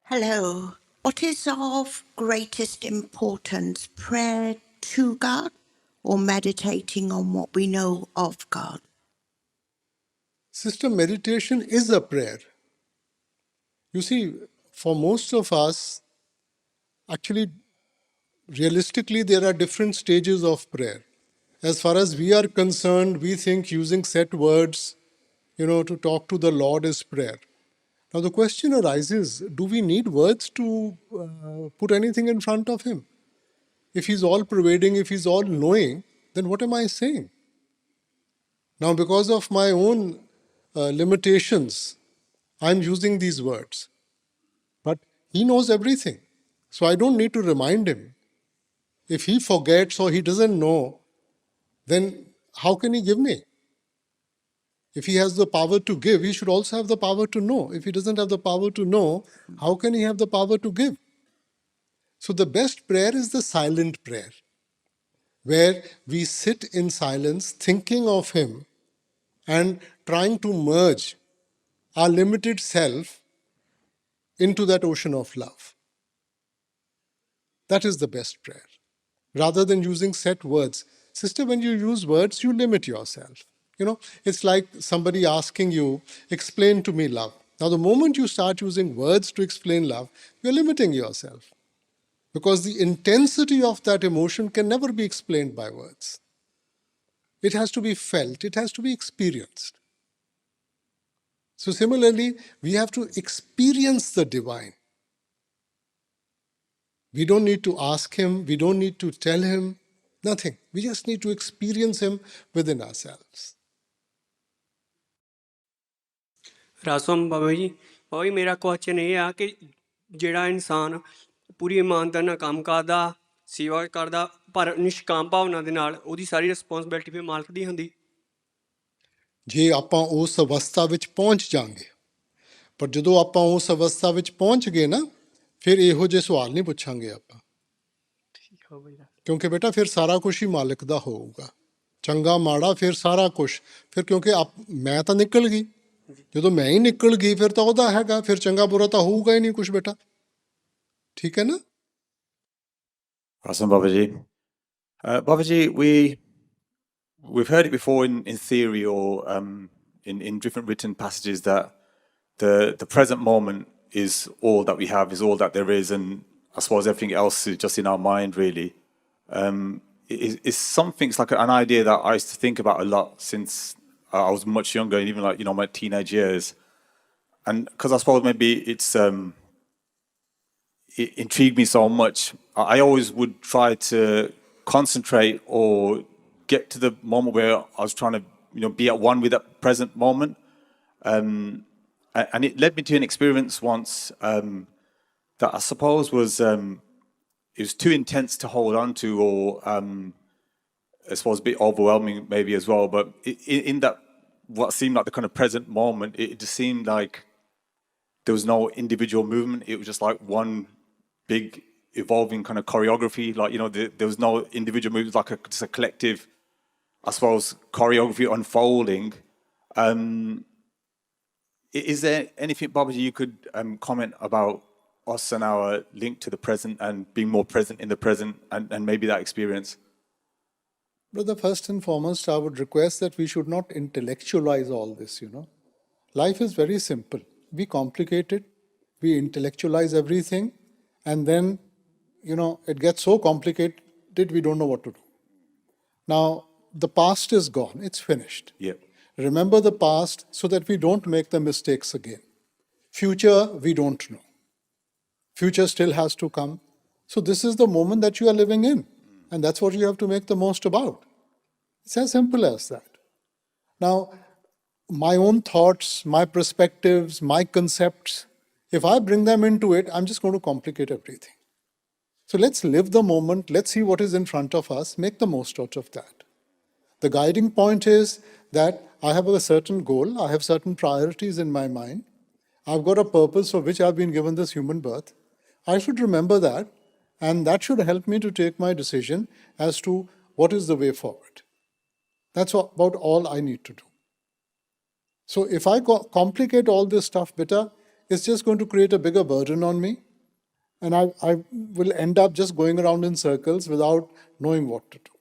Hello. What is of greatest importance, prayer to God or meditating on what we know of God? Sister, meditation is a prayer. You see, for most of us, actually, realistically, there are different stages of prayer. As far as we are concerned, we think using set words, to talk to the Lord is prayer. Now, the question arises, do we need words to put anything in front of Him? If He's all pervading, if He's all knowing, then what am I saying? Now, because of my own limitations, I'm using these words. But He knows everything. So I don't need to remind Him. If He forgets or He doesn't know, then how can He give me? If He has the power to give, He should also have the power to know. If He doesn't have the power to know, how can He have the power to give? So the best prayer is the silent prayer, where we sit in silence thinking of Him and trying to merge our limited self into that ocean of love. That is the best prayer. Rather than using set words. Sister, when you use words, you limit yourself. It's like somebody asking you, explain to me love. Now, the moment you start using words to explain love, you're limiting yourself. Because the intensity of that emotion can never be explained by words. It has to be felt, it has to be experienced. So similarly, we have to experience the divine. We don't need to ask Him, we don't need to tell Him, nothing. We just need to experience Him within ourselves. ਰਾਸਮ Baba ji ਮੇਰਾ question ਇਹ ਆ ਕਿ ਜਿਹੜਾ ਇਨਸਾਨ ਪੂਰੀ ਇਮਾਨਦਾਰੀ ਨਾਲ ਕੰਮ ਕਰਦਾ ਸੇਵਾ ਕਰਦਾ ਪਰ ਨਿਸ਼ਕਾਮ ਭਾਵਨਾ ਦੇ ਨਾਲ ਉਹਦੀ ਸਾਰੀ ਰਿਸਪੌਂਸਿਬਿਲਿਟੀ ਫਿਰ ਮਾਲਕ ਦੀ ਹੁੰਦੀ ਜੇ ਆਪਾਂ ਉਸ ਅਵਸਥਾ ਵਿੱਚ ਪਹੁੰਚ ਜਾਾਂਗੇ ਪਰ ਜਦੋਂ ਆਪਾਂ ਉਸ ਅਵਸਥਾ ਵਿੱਚ ਪਹੁੰਚ ਗਏ ਨਾ ਫਿਰ ਇਹੋ ਜਿਹੇ ਸਵਾਲ ਨਹੀਂ ਪੁੱਛਾਂਗੇ ਆਪਾਂ ਕਿਉਂਕਿ ਬੇਟਾ ਫਿਰ ਸਾਰਾ ਕੁਝ ਹੀ ਮਾਲਕ ਦਾ ਹੋਊਗਾ ਚੰਗਾ ਮਾੜਾ ਫਿਰ ਸਾਰਾ ਕੁਝ ਫਿਰ ਕਿਉਂਕਿ ਮੈਂ ਤਾਂ ਨਿਕਲ ਗਈ ਜਦੋਂ ਮੈਂ ਹੀ ਨਿਕਲ ਗਈ ਫਿਰ ਤਾਂ ਉਹਦਾ ਹੈਗਾ ਫਿਰ ਚੰਗਾ ਬੁਰਾ ਤਾਂ ਹੋਊਗਾ ਹੀ ਨਹੀਂ ਕੁਝ ਬੇਟਾ ਠੀਕ ਹੈ ਨਾ Awesome, Babaji. Babaji, we've heard it before in theory or in different written passages that the present moment is all that we have, is all that there is, and I suppose everything else is just in our mind, really. It's something, it's like an idea that I used to think about a lot since I was much younger, and even my teenage years. And because I suppose maybe it intrigued me so much, I always would try to concentrate or get to the moment where I was trying to be at one with that present moment. And it led me to an experience once that I suppose was it was too intense to hold on to, or I suppose a bit overwhelming maybe as well. But in that, what seemed like the kind of present moment, it just seemed like there was no individual movement. It was just like one big evolving kind of choreography. Like, there was no individual movement. It was like just a collective, I suppose, choreography unfolding. Is there anything, Babaji, you could comment about us and our link to the present and being more present in the present and maybe that experience? Brother, first and foremost, I would request that we should not intellectualize all this, Life is very simple. We complicate it, we intellectualize everything, and then, it gets so complicated, we don't know what to do. Now, the past is gone, it's finished. Yep. Remember the past so that we don't make the mistakes again. Future, we don't know. Future still has to come. So this is the moment that you are living in. And that's what you have to make the most about. It's as simple as that. Now, my own thoughts, my perspectives, my concepts, if I bring them into it, I'm just going to complicate everything. So let's live the moment. Let's see what is in front of us. Make the most out of that. The guiding point is that I have a certain goal. I have certain priorities in my mind. I've got a purpose for which I've been given this human birth. I should remember that, and that should help me to take my decision as to what is the way forward. That's about all I need to do. So if I complicate all this stuff, beta, it's just going to create a bigger burden on me. And I will end up just going around in circles without knowing what to do.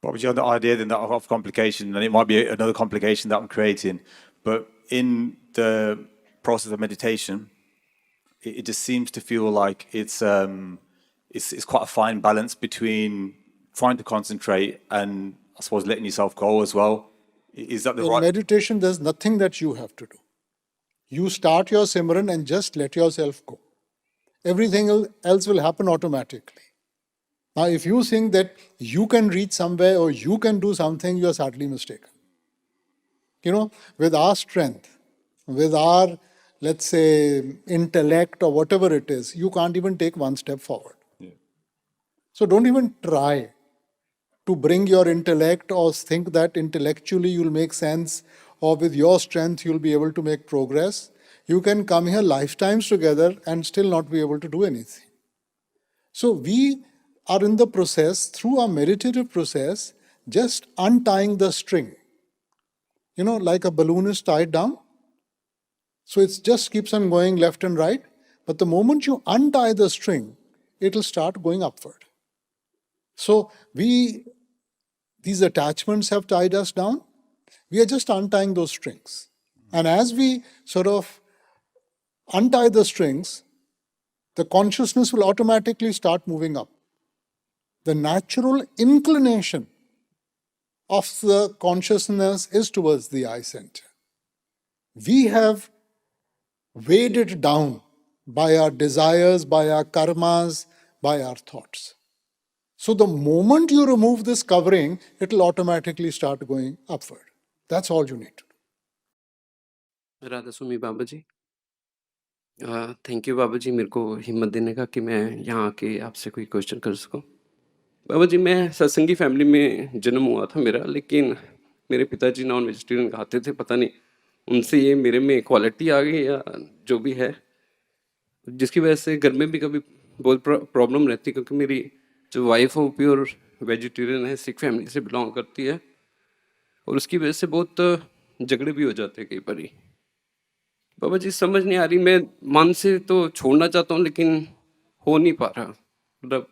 Obviously, on the idea then that of complication, and it might be another complication that I'm creating, but in the process of meditation, it just seems to feel like it's quite a fine balance between trying to concentrate and I suppose letting yourself go as well. Is that the In right? meditation, there's nothing that you have to do. You start your Simran and just let yourself go. Everything else will happen automatically. Now, if you think that you can reach somewhere or you can do something, you are sadly mistaken. With our strength, with our, let's say, intellect or whatever it is, you can't even take one step forward. So don't even try to bring your intellect or think that intellectually you'll make sense or with your strength you'll be able to make progress. You can come here lifetimes together and still not be able to do anything. So we are in the process, through our meditative process, just untying the string. Like a balloon is tied down. So it just keeps on going left and right. But the moment you untie the string, it'll start going upward. So these attachments have tied us down. We are just untying those strings. And as we sort of untie the strings, the consciousness will automatically start moving up. The natural inclination of the consciousness is towards the eye center. We have weighed it down by our desires, by our karmas, by our thoughts. So the moment you remove this covering, it will automatically start going upward. That's all you need to do. Radha Soami Baba ji, thank you Baba ji, मेरे को हिम्मत देने का कि मैं यहाँ आके आपसे कोई क्वेश्चन कर सकूँ। बाबा जी, मैं सत्संगी फैमिली में जन्म हुआ था मेरा, लेकिन मेरे पिताजी नॉन वेजिटेरियन खाते थे। पता नहीं उनसे ये मेरे में क्वालिटी आ गई या जो भी है, जिसकी वजह से घर में भी कभी बहुत प्रॉब्लम रहती है, क्योंकि मेरी जो वाइफ है वो प्योर वेजिटेरियन है, सिख फैमिली से बिलोंग करती है, और उसकी वजह से बहुत झगड़े भी हो जाते हैं कई बार। बाबा जी, समझ नहीं आ रही, मैं मन से तो छोड़ना चाहता हूँ लेकिन हो नहीं पा रहा। मतलब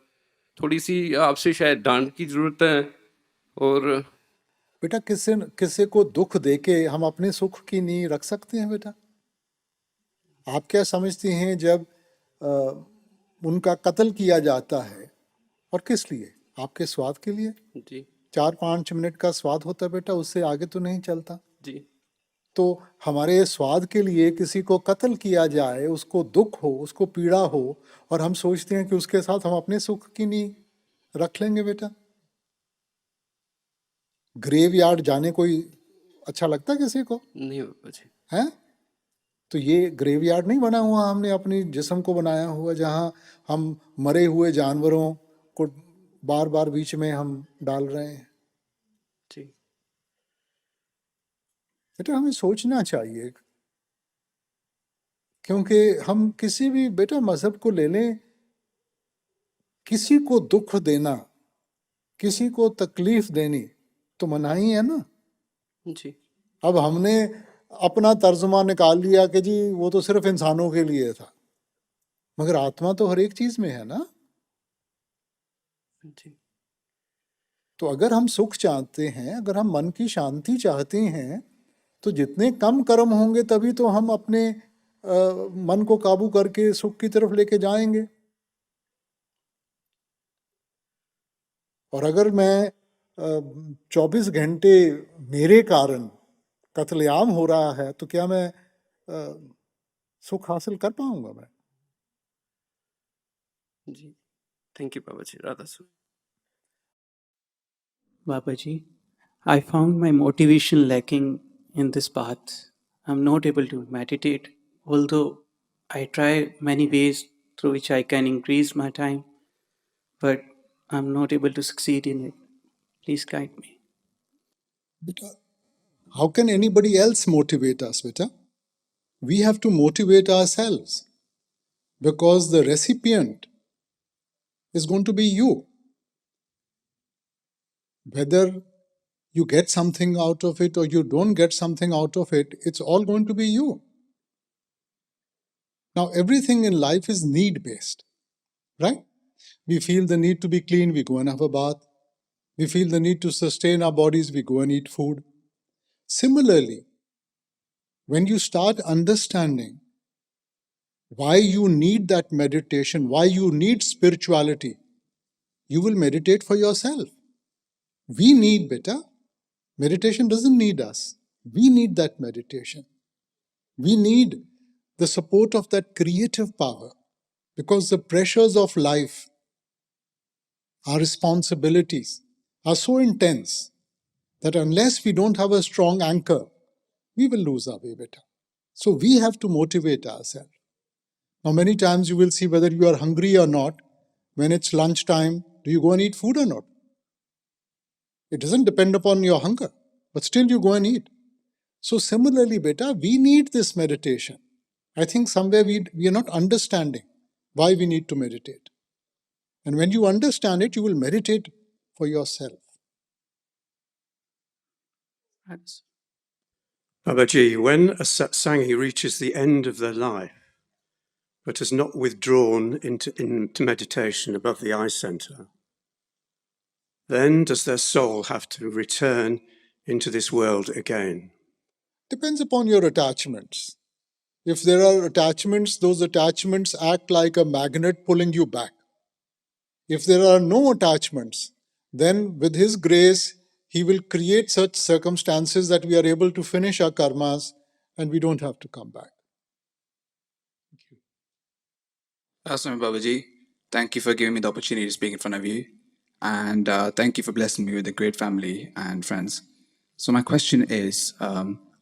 थोड़ी सी आपसे शायद डांट की ज़रूरत है। और बेटा, किसी को दुख देके हम अपने सुख की नींव रख सकते हैं? बेटा, आप क्या समझती हैं जब उनका कत्ल किया जाता है, और किस लिए? आपके स्वाद के लिए। जी 4-5 मिनट का स्वाद होता है बेटा, उससे आगे तो नहीं चलता। जी तो हमारे स्वाद के लिए किसी को कत्ल किया जाए, उसको दुख हो, उसको पीड़ा हो, और हम सोचते हैं कि उसके साथ हम अपने सुख की नींव रख लेंगे। बेटा, ग्रेव यार्ड जाने कोई अच्छा लगता है किसी को? नहीं बाबा जी। है? तो ये ग्रेव यार्ड नहीं बना हुआ हमने अपनी जिस्म को बनाया हुआ, जहाँ हम मरे हुए जानवरों को बार बार बीच में हम डाल रहे हैं। जी बेटा, हमें सोचना चाहिए, क्योंकि हम किसी भी, बेटा, मजहब को ले लें, किसी को दुख देना, किसी को तकलीफ देनी तो मनाही है ना। जी अब हमने अपना तर्जुमा निकाल लिया कि जी वो तो सिर्फ इंसानों के लिए था, मगर आत्मा तो हर एक चीज में है ना। जी तो अगर हम सुख चाहते हैं, अगर हम मन की शांति चाहते हैं, तो जितने कम कर्म होंगे तभी तो हम अपने मन को काबू करके सुख की तरफ लेके जाएंगे। और अगर मैं 24 घंटे मेरे कारण कत्लेआम हो रहा है, तो क्या मैं सुख हासिल कर पाऊंगा? मैं जी thank you Baba ji. Radha Soami Baba Ji, I found my motivation lacking in this path. I'm not able to meditate, although I try many ways through which I can increase my time, but I'm not able to succeed in it. Please guide me. beta, how can anybody else motivate us, beta? We have to motivate ourselves, because the recipient is going to be you. Whether you get something out of it or you don't get something out of it, it's all going to be you. Now, everything in life is need-based, right? We feel the need to be clean, we go and have a bath. We feel the need to sustain our bodies, we go and eat food. Similarly, when you start understanding why you need that meditation, why you need spirituality, you will meditate for yourself. We need better. Meditation doesn't need us. We need that meditation. We need the support of that creative power because the pressures of life, our responsibilities are so intense that unless we don't have a strong anchor, we will lose our way better. So we have to motivate ourselves. Now, many times you will see whether you are hungry or not. When it's lunchtime, do you go and eat food or not? It doesn't depend upon your hunger, but still you go and eat. So similarly, beta, we need this meditation. I think somewhere we are not understanding why we need to meditate. And when you understand it, you will meditate for yourself. Thanks. Babaji, when a Sanghi reaches the end of their life, but has not withdrawn into meditation above the eye center, then does their soul have to return into this world again? Depends upon your attachments. If there are attachments, those attachments act like a magnet pulling you back. If there are no attachments, then with His grace, He will create such circumstances that we are able to finish our karmas and we don't have to come back. Awesome, Babaji. Thank you for giving me the opportunity to speak in front of you. And thank you for blessing me with a great family and friends. So my question is,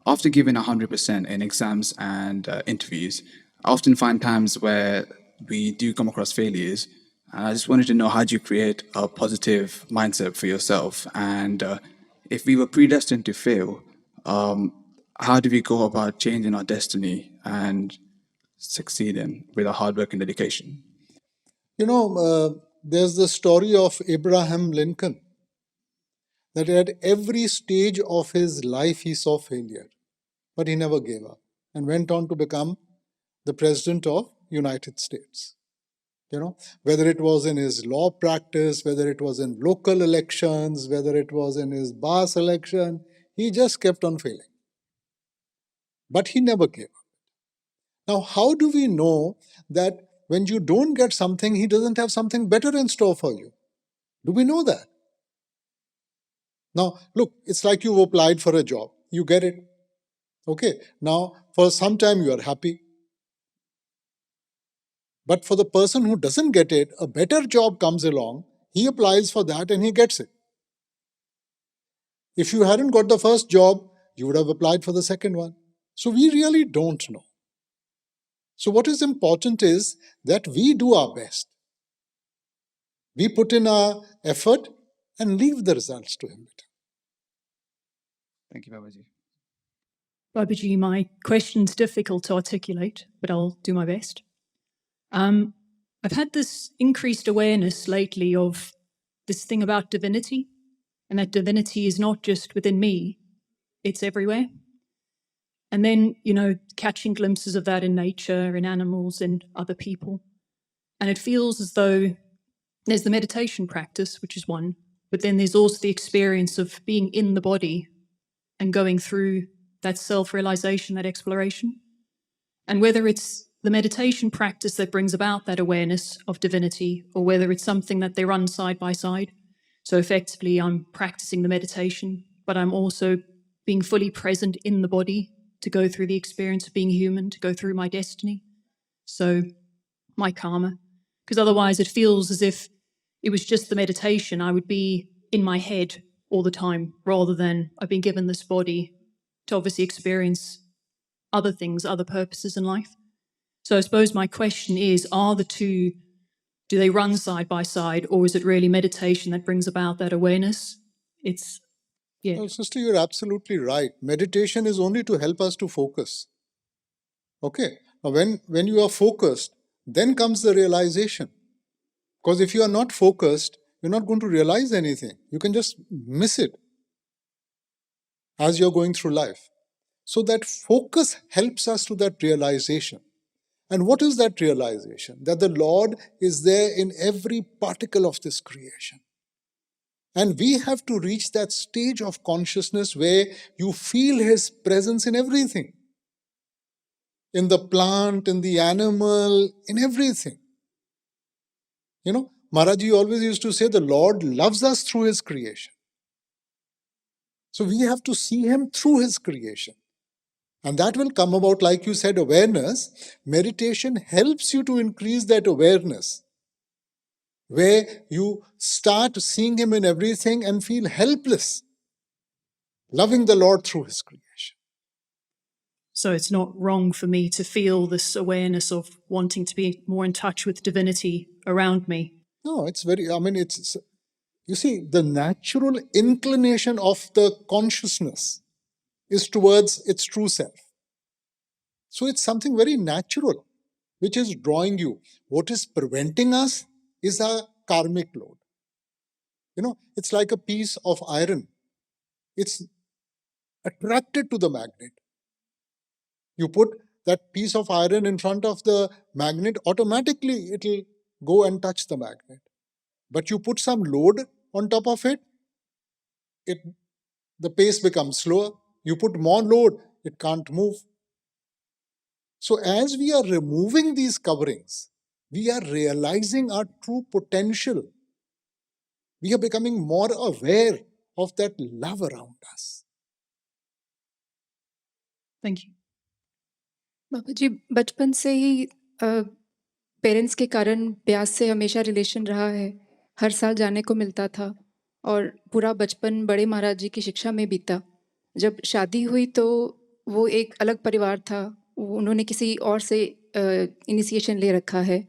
after giving 100% in exams and interviews, I often find times where we do come across failures. And I just wanted to know, how do you create a positive mindset for yourself? And if we were predestined to fail, how do we go about changing our destiny and succeeding with our hard work and dedication? There's the story of Abraham Lincoln, that at every stage of his life he saw failure, but he never gave up and went on to become the president of United States. Whether it was in his law practice, whether it was in local elections, whether it was in his bar selection, he just kept on failing. But he never gave up. Now, how do we know that when you don't get something, he doesn't have something better in store for you? Do we know that? Now, look, it's like you've applied for a job. You get it. Okay. Now, for some time you are happy. But for the person who doesn't get it, a better job comes along. He applies for that and he gets it. If you hadn't got the first job, you would have applied for the second one. So we really don't know. So what is important is that we do our best. We put in our effort and leave the results to Him. Thank you, Babaji. Babaji, my question's difficult to articulate, but I'll do my best. I've had this increased awareness lately of this thing about divinity, and that divinity is not just within me, it's everywhere. And then, catching glimpses of that in nature, in animals, and other people. And it feels as though there's the meditation practice, which is one, but then there's also the experience of being in the body and going through that self-realization, that exploration. And whether it's the meditation practice that brings about that awareness of divinity, or whether it's something that they run side by side. So effectively, I'm practicing the meditation, but I'm also being fully present in the body to go through the experience of being human, to go through my destiny. So my karma. Because otherwise it feels as if it was just the meditation, I would be in my head all the time, rather than I've been given this body to obviously experience other things, other purposes in life. So I suppose my question is, are the two, do they run side by side, or is it really meditation that brings about that awareness? No, sister, you're absolutely right. Meditation is only to help us to focus. Okay. Now, when you are focused, then comes the realization. Because if you are not focused, you're not going to realize anything. You can just miss it as you're going through life. So that focus helps us to that realization. And what is that realization? That the Lord is there in every particle of this creation. And we have to reach that stage of consciousness where you feel His presence in everything. In the plant, in the animal, in everything. You know, Maharaji always used to say the Lord loves us through His creation. So we have to see Him through His creation. And that will come about, like you said, awareness. Meditation helps you to increase that awareness, where you start seeing Him in everything and feel helpless, loving the Lord through His creation. So it's not wrong for me to feel this awareness of wanting to be more in touch with divinity around me. No, it's you see, the natural inclination of the consciousness is towards its true self. So it's something very natural which is drawing you. What is preventing us is a karmic load. You know, it's like a piece of iron. It's attracted to the magnet. You put that piece of iron in front of the magnet, automatically it'll go and touch the magnet. But you put some load on top of it, the pace becomes slower. You put more load, it can't move. So as we are removing these coverings, we are realizing our true potential. We are becoming more aware of that love around us. Thank you. बाबा जी, बचपन से ही parents के कारण ब्यास से हमेशा relation रहा है। हर साल जाने को मिलता था और पूरा बचपन बड़े महाराज जी की शिक्षा में बीता। जब शादी हुई तो वो एक अलग परिवार था। उन्होंने किसी और से इनिशिएशन ले रखा है।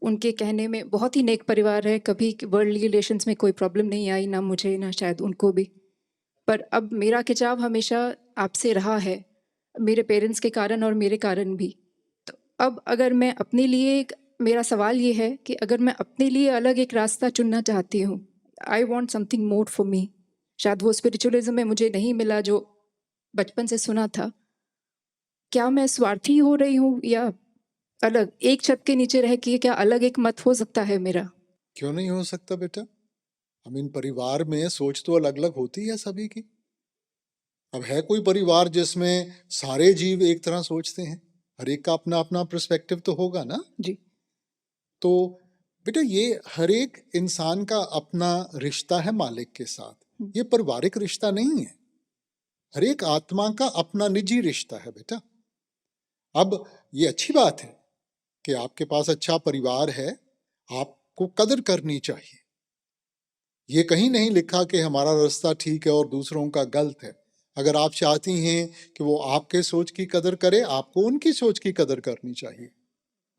उनके कहने में बहुत ही नेक परिवार है, कभी वर्ल्डली रिलेशंस में कोई प्रॉब्लम नहीं आई, ना मुझे ना शायद उनको भी। पर अब मेरा खिंचाव हमेशा आपसे रहा है, मेरे पेरेंट्स के कारण और मेरे कारण भी। तो अब अगर मैं अपने लिए मेरा सवाल ये है कि अगर मैं अपने लिए अलग एक रास्ता चुनना चाहती हूँ, I want something more for me. शायद वो स्पिरिचुअलिज्म में मुझे नहीं मिला जो बचपन से सुना था। क्या मैं स्वार्थी हो रही हूँ या अलग एक छत के नीचे रह के क्या अलग एक मत हो सकता है मेरा? क्यों नहीं हो सकता बेटा? परिवार में सोच तो अलग अलग होती है सभी की। अब है कोई परिवार जिसमें सारे जीव एक तरह सोचते हैं? हर एक का अपना अपना पर्सपेक्टिव तो होगा ना जी। तो बेटा ये हर एक इंसान का अपना रिश्ता है मालिक के साथ। ये पारिवारिक रिश्ता नहीं है। हर एक आत्मा का अपना निजी रिश्ता है बेटा। अब ये अच्छी बात है कि आपके पास अच्छा परिवार है, आपको कदर करनी चाहिए। ये कहीं नहीं लिखा कि हमारा रास्ता ठीक है और दूसरों का गलत है। अगर आप चाहती हैं कि वो आपके सोच की कदर करे, आपको उनकी सोच की कदर करनी चाहिए।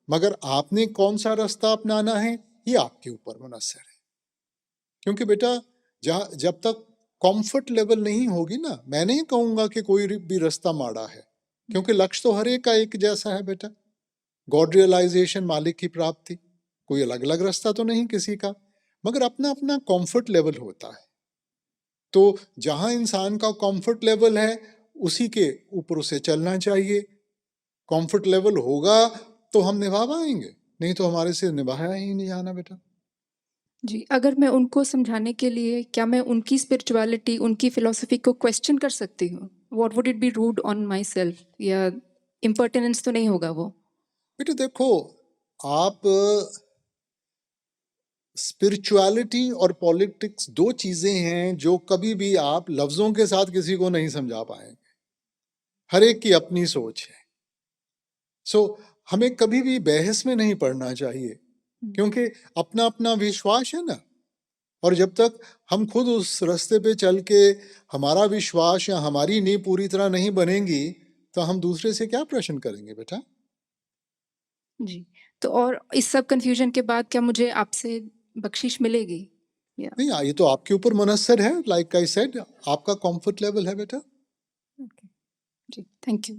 मगर आपने कौन सा रास्ता अपनाना है ये आपके ऊपर मुनस्सर है। क्योंकि बेटा जब तक कंफर्ट लेवल नहीं होगी ना, मैं नहीं कहूँगा कि कोई भी रास्ता माड़ा है, क्योंकि लक्ष्य तो हर एक का एक जैसा है बेटा। गॉड रियलाइजेशन, मालिक की प्राप्ति, कोई अलग अलग रास्ता तो नहीं किसी का, मगर अपना अपना कंफर्ट लेवल होता है। तो जहां इंसान का कंफर्ट लेवल है उसी के ऊपर उसे चलना चाहिए। कंफर्ट लेवल होगा तो हम निभा पाएंगे, नहीं तो हमारे से निभाया ही नहीं जाना बेटा। जी, अगर मैं उनको समझाने के लिए क्या मैं उनकी स्पिरिचुअलिटी, उनकी फिलॉसफी को क्वेश्चन कर सकती हूँ? What would it be rude on myself, या इम्पर्टिनेंस तो नहीं होगा वो? बेटा देखो, आप स्पिरिचुअलिटी और पॉलिटिक्स दो चीजें हैं जो कभी भी आप लफ्जों के साथ किसी को नहीं समझा पाएंगे। हर एक की अपनी सोच है। सो हमें कभी भी बहस में नहीं पड़ना चाहिए, क्योंकि अपना अपना विश्वास है ना। और जब तक हम खुद उस रास्ते पे चल के हमारा विश्वास या हमारी नींव पूरी तरह नहीं बनेगी तो हम दूसरे से क्या प्रश्न करेंगे बेटा? जी, तो और इस सब कंफ्यूजन के बाद क्या मुझे आपसे बख्शिश मिलेगी? नहीं, ये तो आपके ऊपर मुनस्सर है। लाइक आई सेड, आपका कंफर्ट लेवल है बेटा। जी, थैंक यू।